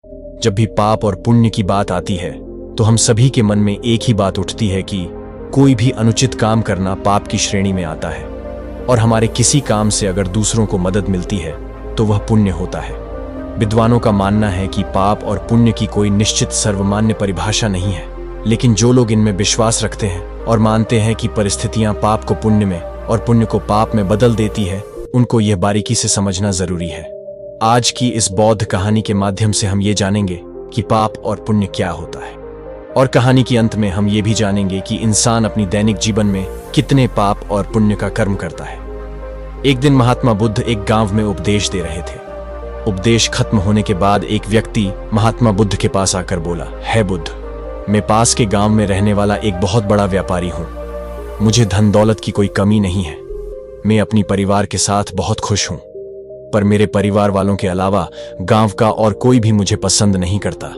जब भी पाप और पुण्य की बात आती है तो हम सभी के मन में एक ही बात उठती है कि कोई भी अनुचित काम करना पाप की श्रेणी में आता है, और हमारे किसी काम से अगर दूसरों को मदद मिलती है तो वह पुण्य होता है। विद्वानों का मानना है कि पाप और पुण्य की कोई निश्चित सर्वमान्य परिभाषा नहीं है, लेकिन जो लोग इनमें विश्वास रखते हैं और मानते हैं कि परिस्थितियां पाप को पुण्य में और पुण्य को पाप में बदल देती है, उनको यह बारीकी से समझना जरूरी है। आज की इस बौद्ध कहानी के माध्यम से हम ये जानेंगे कि पाप और पुण्य क्या होता है, और कहानी के अंत में हम ये भी जानेंगे कि इंसान अपनी दैनिक जीवन में कितने पाप और पुण्य का कर्म करता है। एक दिन महात्मा बुद्ध एक गांव में उपदेश दे रहे थे। उपदेश खत्म होने के बाद एक व्यक्ति महात्मा बुद्ध के पास आकर बोला, है बुद्ध, मैं पास के गांव में रहने वाला एक बहुत बड़ा व्यापारी हूं। मुझे धन दौलत की कोई कमी नहीं है। मैं अपनी परिवार के साथ बहुत खुश हूं, पर मेरे परिवार वालों के अलावा गांव का और कोई भी मुझे पसंद नहीं करता।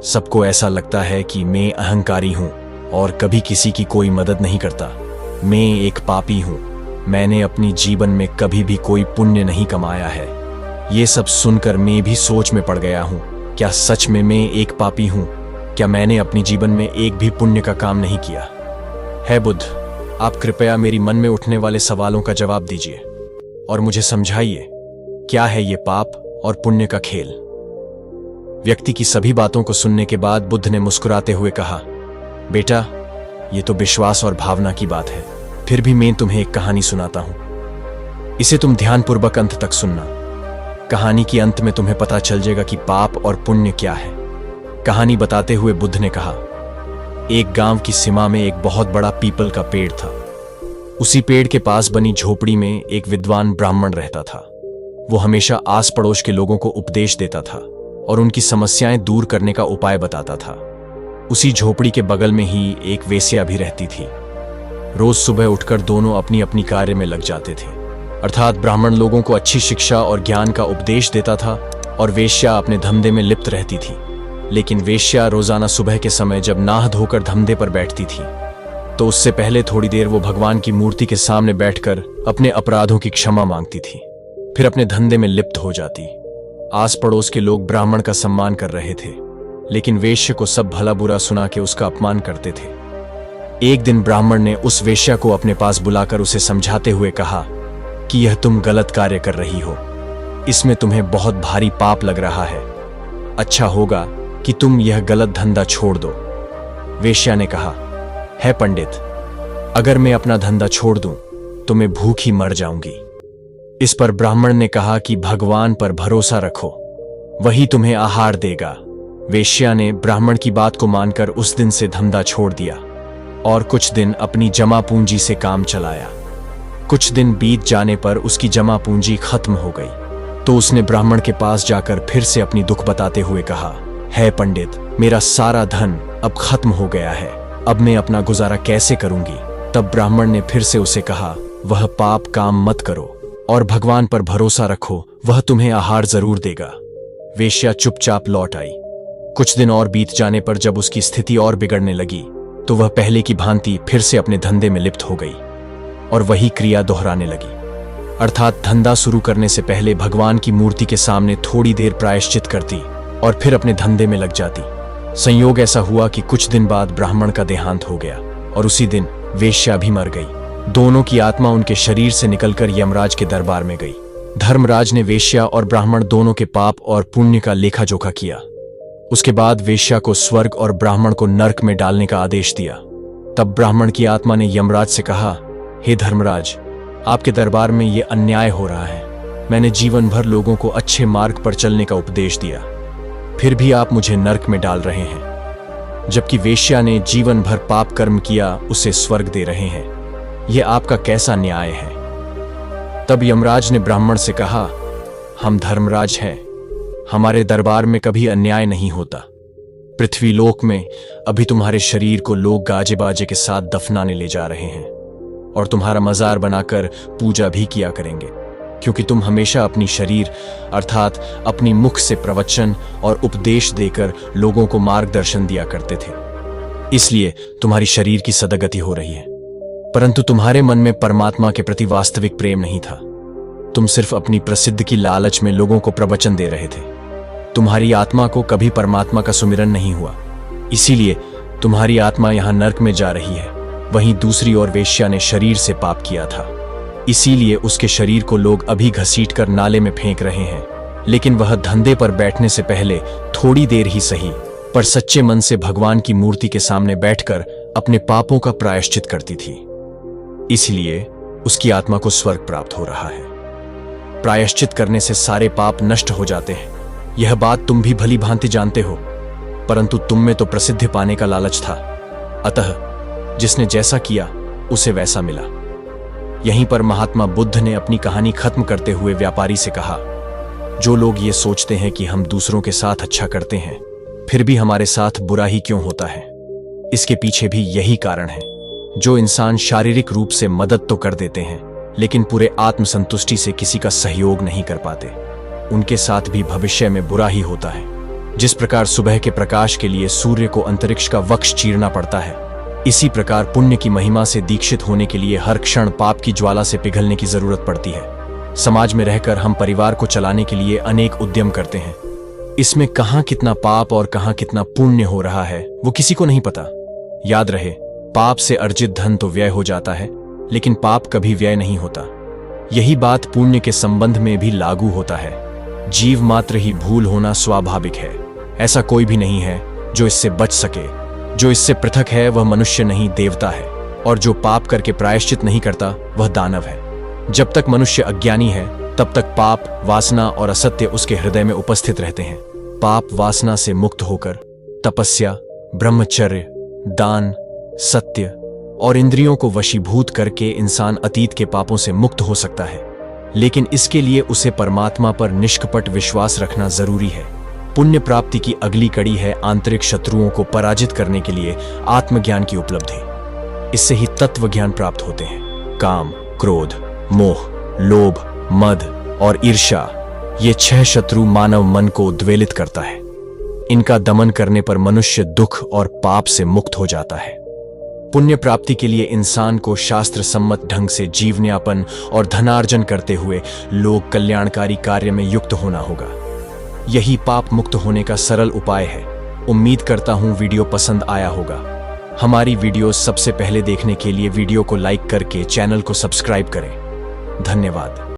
सबको ऐसा लगता है कि मैं अहंकारी हूं और कभी किसी की कोई मदद नहीं करता। मैं एक पापी हूं। मैंने अपनी जीवन में कभी भी कोई पुण्य नहीं कमाया है। ये सब सुनकर मैं भी सोच में पड़ गया हूं। क्या सच में मैं एक पापी हूं? क्या मैंने अपनी जीवन में एक भी पुण्य का काम नहीं किया? है बुद्ध, आप कृपया मेरी मन में उठने वाले सवालों का जवाब दीजिए और मुझे समझाइए, क्या है ये पाप और पुण्य का खेल? व्यक्ति की सभी बातों को सुनने के बाद बुद्ध ने मुस्कुराते हुए कहा, बेटा, ये तो विश्वास और भावना की बात है। फिर भी मैं तुम्हें एक कहानी सुनाता हूं। इसे तुम ध्यानपूर्वक अंत तक सुनना। कहानी के अंत में तुम्हें पता चल जाएगा कि पाप और पुण्य क्या है। कहानी बताते हुए बुद्ध ने कहा, एक गांव की सीमा में एक बहुत बड़ा पीपल का पेड़ था। उसी पेड़ के पास बनी झोपड़ी में एक विद्वान ब्राह्मण रहता था। वो हमेशा आस पड़ोस के लोगों को उपदेश देता था और उनकी समस्याएं दूर करने का उपाय बताता था। उसी झोपड़ी के बगल में ही एक वेश्या भी रहती थी। रोज सुबह उठकर दोनों अपनी अपनी कार्य में लग जाते थे। अर्थात ब्राह्मण लोगों को अच्छी शिक्षा और ज्ञान का उपदेश देता था और वेश्या अपने धंधे में लिप्त रहती थी। लेकिन वेश्या रोजाना सुबह के समय जब नाह धोकर धंधे पर बैठती थी तो उससे पहले थोड़ी देर वो भगवान की मूर्ति के सामने बैठकर अपने अपराधों की क्षमा मांगती थी, फिर अपने धंधे में लिप्त हो जाती। आस पड़ोस के लोग ब्राह्मण का सम्मान कर रहे थे, लेकिन वेश्या को सब भला बुरा सुना के उसका अपमान करते थे। एक दिन ब्राह्मण ने उस वेश्या को अपने पास बुलाकर उसे समझाते हुए कहा कि यह तुम गलत कार्य कर रही हो। इसमें तुम्हें बहुत भारी पाप लग रहा है। अच्छा होगा कि तुम यह गलत धंधा छोड़ दो। वेश्या ने कहा, है पंडित, अगर मैं अपना धंधा छोड़ दूं तो मैं भूख ही मर जाऊंगी। इस पर ब्राह्मण ने कहा कि भगवान पर भरोसा रखो, वही तुम्हें आहार देगा। वेश्या ने ब्राह्मण की बात को मानकर उस दिन से धंधा छोड़ दिया और कुछ दिन अपनी जमा पूंजी से काम चलाया। कुछ दिन बीत जाने पर उसकी जमा पूंजी खत्म हो गई तो उसने ब्राह्मण के पास जाकर फिर से अपनी दुख बताते हुए कहा, है पंडित, मेरा सारा धन अब खत्म हो गया है। अब मैं अपना गुजारा कैसे करूंगी? तब ब्राह्मण ने फिर से उसे कहा, वह पाप काम मत करो और भगवान पर भरोसा रखो, वह तुम्हें आहार जरूर देगा। वेश्या चुपचाप लौट आई। कुछ दिन और बीत जाने पर जब उसकी स्थिति और बिगड़ने लगी तो वह पहले की भांति फिर से अपने धंधे में लिप्त हो गई और वही क्रिया दोहराने लगी। अर्थात धंधा शुरू करने से पहले भगवान की मूर्ति के सामने थोड़ी देर प्रायश्चित करती और फिर अपने धंधे में लग जाती। संयोग ऐसा हुआ कि कुछ दिन बाद ब्राह्मण का देहांत हो गया और उसी दिन वेश्या भी मर गई। दोनों की आत्मा उनके शरीर से निकलकर यमराज के दरबार में गई। धर्मराज ने वेश्या और ब्राह्मण दोनों के पाप और पुण्य का लेखा जोखा किया। उसके बाद वेश्या को स्वर्ग और ब्राह्मण को नरक में डालने का आदेश दिया। तब ब्राह्मण की आत्मा ने यमराज से कहा, हे धर्मराज, आपके दरबार में यह अन्याय हो रहा है। मैंने जीवन भर लोगों को अच्छे मार्ग पर चलने का उपदेश दिया, फिर भी आप मुझे नरक में डाल रहे हैं। जबकि वेश्या ने जीवन भर पाप कर्म किया, उसे स्वर्ग दे रहे हैं। यह आपका कैसा न्याय है? तब यमराज ने ब्राह्मण से कहा, हम धर्मराज हैं, हमारे दरबार में कभी अन्याय नहीं होता। पृथ्वीलोक में अभी तुम्हारे शरीर को लोग गाजे बाजे के साथ दफनाने ले जा रहे हैं और तुम्हारा मजार बनाकर पूजा भी किया करेंगे, क्योंकि तुम हमेशा अपनी शरीर अर्थात अपनी मुख से प्रवचन और उपदेश देकर लोगों को मार्गदर्शन दिया करते थे। इसलिए तुम्हारी शरीर की सदगति हो रही है, परंतु तुम्हारे मन में परमात्मा के प्रति वास्तविक प्रेम नहीं था। तुम सिर्फ अपनी प्रसिद्धि की लालच में लोगों को प्रवचन दे रहे थे। तुम्हारी आत्मा को कभी परमात्मा का सुमिरन नहीं हुआ, इसीलिए तुम्हारी आत्मा यहां नर्क में जा रही है। वहीं दूसरी ओर वेश्या ने शरीर से पाप किया था, इसीलिए उसके शरीर को लोग अभी घसीट कर नाले में फेंक रहे हैं। लेकिन वह धंधे पर बैठने से पहले थोड़ी देर ही सही, पर सच्चे मन से भगवान की मूर्ति के सामने बैठकर अपने पापों का प्रायश्चित करती थी, इसलिए उसकी आत्मा को स्वर्ग प्राप्त हो रहा है। प्रायश्चित करने से सारे पाप नष्ट हो जाते हैं, यह बात तुम भी भली भांति जानते हो, परंतु तुम में तो प्रसिद्धि पाने का लालच था, अतः जिसने जैसा किया उसे वैसा मिला। यहीं पर महात्मा बुद्ध ने अपनी कहानी खत्म करते हुए व्यापारी से कहा, जो लोग ये सोचते हैं कि हम दूसरों के साथ अच्छा करते हैं फिर भी हमारे साथ बुरा ही क्यों होता है, इसके पीछे भी यही कारण है। जो इंसान शारीरिक रूप से मदद तो कर देते हैं लेकिन पूरे आत्मसंतुष्टि से किसी का सहयोग नहीं कर पाते, उनके साथ भी भविष्य में बुरा ही होता है। जिस प्रकार सुबह के प्रकाश के लिए सूर्य को अंतरिक्ष का वक्ष चीरना पड़ता है, इसी प्रकार पुण्य की महिमा से दीक्षित होने के लिए हर क्षण पाप की ज्वाला से पिघलने की जरूरत पड़ती है। समाज में रहकर हम परिवार को चलाने के लिए अनेक उद्यम करते हैं, इसमें कहां कितना पाप और कहां कितना पुण्य हो रहा है वो किसी को नहीं पता। याद रहे, पाप से अर्जित धन तो व्यय हो जाता है, लेकिन पाप कभी व्यय नहीं होता। यही बात पुण्य के संबंध में भी लागू होता है। जीव मात्र ही भूल होना स्वाभाविक है, ऐसा कोई भी नहीं है जो इससे बच सके। जो इससे पृथक है वह मनुष्य नहीं देवता है, और जो पाप करके प्रायश्चित नहीं करता वह दानव है। जब तक मनुष्य अज्ञानी है तब तक पाप, वासना और असत्य उसके हृदय में उपस्थित रहते हैं। पाप वासना से मुक्त होकर तपस्या, ब्रह्मचर्य, दान, सत्य और इंद्रियों को वशीभूत करके इंसान अतीत के पापों से मुक्त हो सकता है, लेकिन इसके लिए उसे परमात्मा पर निष्कपट विश्वास रखना जरूरी है। पुण्य प्राप्ति की अगली कड़ी है आंतरिक शत्रुओं को पराजित करने के लिए आत्मज्ञान की उपलब्धि। इससे ही तत्व ज्ञान प्राप्त होते हैं। काम, क्रोध, मोह, लोभ, मद और ईर्ष्या, ये 6 शत्रु मानव मन को उद्वेलित करता है। इनका दमन करने पर मनुष्य दुख और पाप से मुक्त हो जाता है। पुण्य प्राप्ति के लिए इंसान को शास्त्र सम्मत ढंग से जीवनयापन और धनार्जन करते हुए लोक कल्याणकारी कार्य में युक्त होना होगा। यही पाप मुक्त होने का सरल उपाय है। उम्मीद करता हूं वीडियो पसंद आया होगा। हमारी वीडियो सबसे पहले देखने के लिए वीडियो को लाइक करके चैनल को सब्सक्राइब करें। धन्यवाद।